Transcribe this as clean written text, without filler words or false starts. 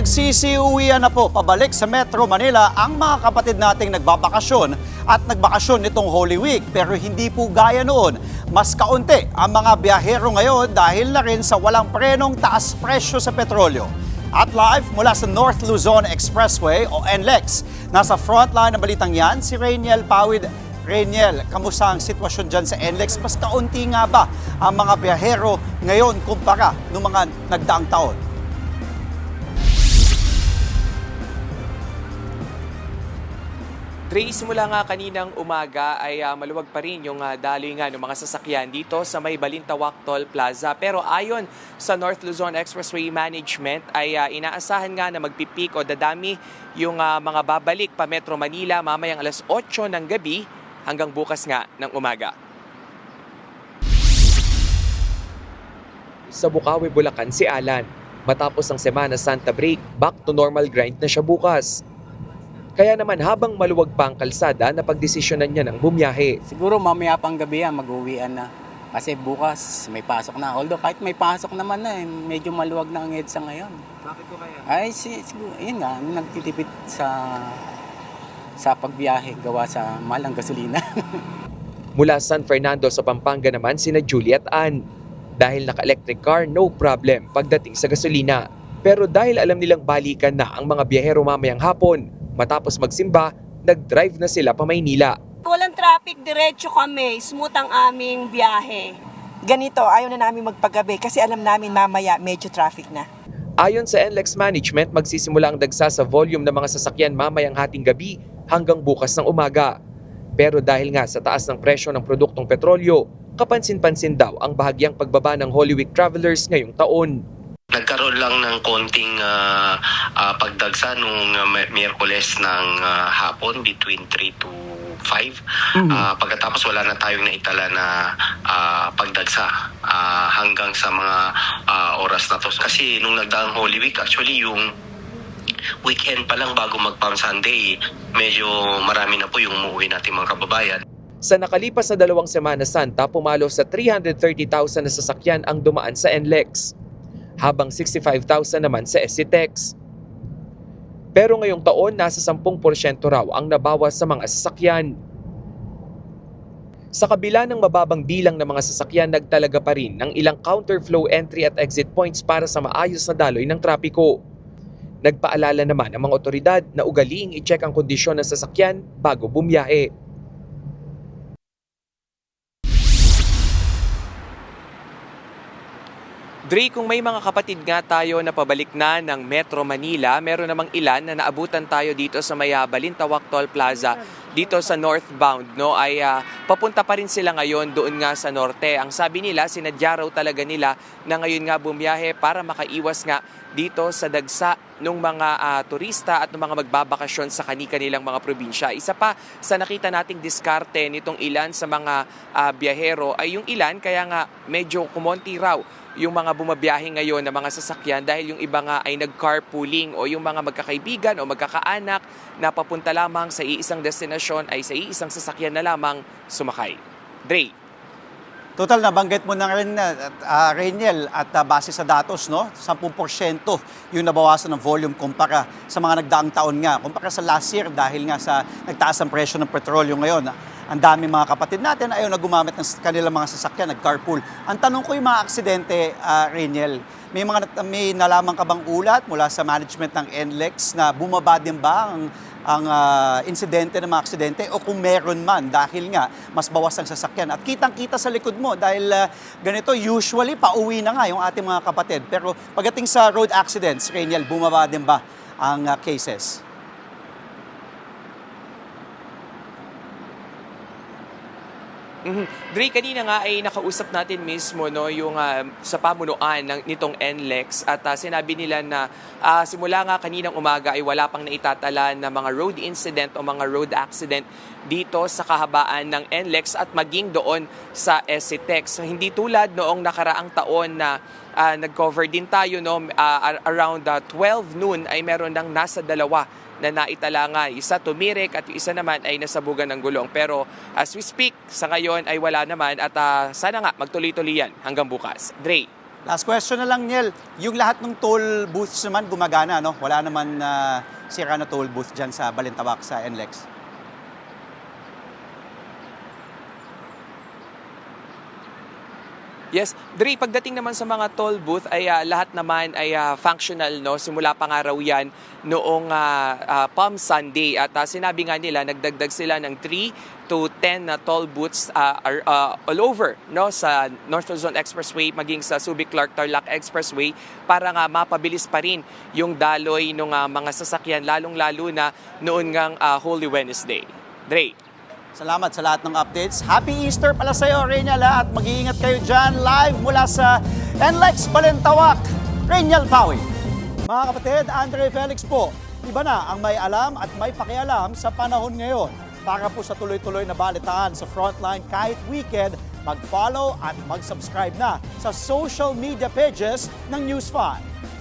Nagsisiuwian na po pabalik sa Metro Manila ang mga kapatid nating nagbabakasyon at nagbakasyon nitong Holy Week. Pero hindi po gaya noon. Mas kaunti ang mga biyahero ngayon dahil na rin sa walang prenong taas presyo sa petrolyo. At live mula sa North Luzon Expressway o NLEX, nasa frontline ng balitang yan si Rainiel Pawid. Rainiel, kamusta ang sitwasyon dyan sa NLEX? Mas kaunti nga ba ang mga biyahero ngayon kumpara noong mga nagdaang taon? Dre, simula nga kaninang umaga ay maluwag pa rin yung daloy nga ng mga sasakyan dito sa may Balintawak Toll Plaza. Pero ayon sa North Luzon Expressway Management ay inaasahan nga na magpipik o dadami yung mga babalik pa Metro Manila mamayang alas 8 ng gabi hanggang bukas nga ng umaga. Sa Bukawi, Bulacan si Alan. Matapos ang Semana Santa break, back to normal grind na siya bukas. Kaya naman habang maluwag pa ang kalsada, napagdesisyonan niya ng bumiyahe. Siguro mamaya pang gabi mag-uwian na. Kasi bukas may pasok na. Although kahit may pasok naman na, medyo maluwag na ang EDSA ngayon. Bakit ko kaya? Ay, siguro, yun nga, nagtitipid sa pagbiyahe gawa sa mahal ang gasolina. Mula San Fernando sa Pampanga naman sina Julie at Ann. Dahil naka-electric car, no problem pagdating sa gasolina. Pero dahil alam nilang balikan na ang mga biyahero mamayang hapon, matapos magsimba, nag-drive na sila pa Maynila. Walang traffic, diretso kami, smooth ang aming biyahe. Ganito, ayaw na namin magpagabi kasi alam namin mamaya medyo traffic na. Ayon sa NLEX Management, magsisimula ang dagsa sa volume ng mga sasakyan mamayang hating gabi hanggang bukas ng umaga. Pero dahil nga sa taas ng presyo ng produktong petrolyo, kapansin-pansin daw ang bahagyang pagbaba ng Holy Week travelers ngayong taon. Nagkaroon lang ng konting pagdagsa nung Miyerkules ng hapon between 3 to 5. Pagkatapos wala na tayong naitala na pagdagsa hanggang sa mga oras na to. Kasi nung nagdaang Holy Week, actually yung weekend pa lang bago mag-Palm Sunday, medyo marami na po yung umuwi natin mga kababayan. Sa nakalipas na 2 Semana Santa, pumalo sa 330,000 na sasakyan ang dumaan sa NLEX, habang 65,000 naman sa SCTEX. Pero ngayong taon, nasa 10% raw ang nabawas sa mga sasakyan. Sa kabila ng mababang bilang ng mga sasakyan, nagtalaga pa rin ng ilang counterflow entry at exit points para sa maayos na daloy ng trapiko. Nagpaalala naman ang mga otoridad na ugaliing i-check ang kondisyon ng sasakyan bago bumiyahe. Dre, kung may mga kapatid nga tayo na pabalik na ng Metro Manila, meron namang ilan na naabutan tayo dito sa may Balintawak Toll Plaza, dito sa northbound, no, ay papunta pa rin sila ngayon doon nga sa norte. Ang sabi nila, sinadya raw talaga nila na ngayon nga bumiyahe para makaiwas nga dito sa dagsa ng mga turista at ng mga magbabakasyon sa kani-kanilang mga probinsya. Isa pa sa nakita nating diskarte nitong ilan sa mga biyahero ay yung ilan, kaya nga medyo kumonti raw yung mga bumabiyahe ngayon na mga sasakyan dahil yung iba nga ay nag-carpooling o yung mga magkakaibigan o magkakaanak na papunta lamang sa iisang destinasyon ay sa iisang sasakyan na lamang sumakay. Dre. Total, nabanggit mo na rin, Rainiel, at base sa datos, no, 10% yung nabawasan ng volume kumpara sa mga nagdaang taon nga. Kumpara sa last year dahil nga sa nagtaas ang presyo ng petrolyo ngayon. Ang dami mga kapatid natin ayaw na gumamit ng kanilang mga sasakyan, nag-carpool. Ang tanong ko yung mga aksidente, Rainiel, may nalaman ka bang ulat mula sa management ng NLEX na bumaba din ba ang insidente ng mga aksidente o kung meron man dahil nga mas bawas ang sasakyan? At kitang-kita sa likod mo dahil ganito, usually pauwi na nga yung ating mga kapatid. Pero pagdating sa road accidents, Rainiel, bumaba din ba ang cases? Dre, kanina nga ay nakausap natin mismo, no, yung sa pamunuan nitong NLEX at sinabi nila na simula nga kaninang umaga ay wala pang naitatala na mga road incident o mga road accident dito sa kahabaan ng NLEX at maging doon sa SCTEX. So, hindi tulad noong nakaraang taon na nag-cover din tayo, no, around 12 noon ay meron ng nasa 2 na naitala nga. Isa tumirik at yung isa naman ay nasabugan ng gulong. Pero as we speak, sa ngayon ay wala naman at sana nga magtuloy-tuloy yan hanggang bukas. Dre. Last question na lang, Niel. Yung lahat ng toll booths naman gumagana, no? Wala naman sira na toll booth dyan sa Balintawak, sa NLEX. Yes, Dre, pagdating naman sa mga toll booth ay lahat naman ay functional, no? Simula pa nga raw yan noong Palm Sunday at sinabi nga nila nagdagdag sila ng 3 to 10 na toll booths all over, no, sa North Luzon Expressway maging sa Subic-Clark-Tarlac Expressway para nga mapabilis pa rin yung daloy ng mga sasakyan lalong-lalo na noon ngang Holy Wednesday. Dre. Salamat sa lahat ng updates. Happy Easter pala sa'yo, Reynel, at mag-iingat kayo dyan live mula sa NLEX Balintawak. Reynel Pawi. Mga kapatid, Andre Felix po. Iba na ang may alam at may pakialam sa panahon ngayon. Para po sa tuloy-tuloy na balitaan sa Frontline kahit weekend, mag-follow at mag-subscribe na sa social media pages ng News 5.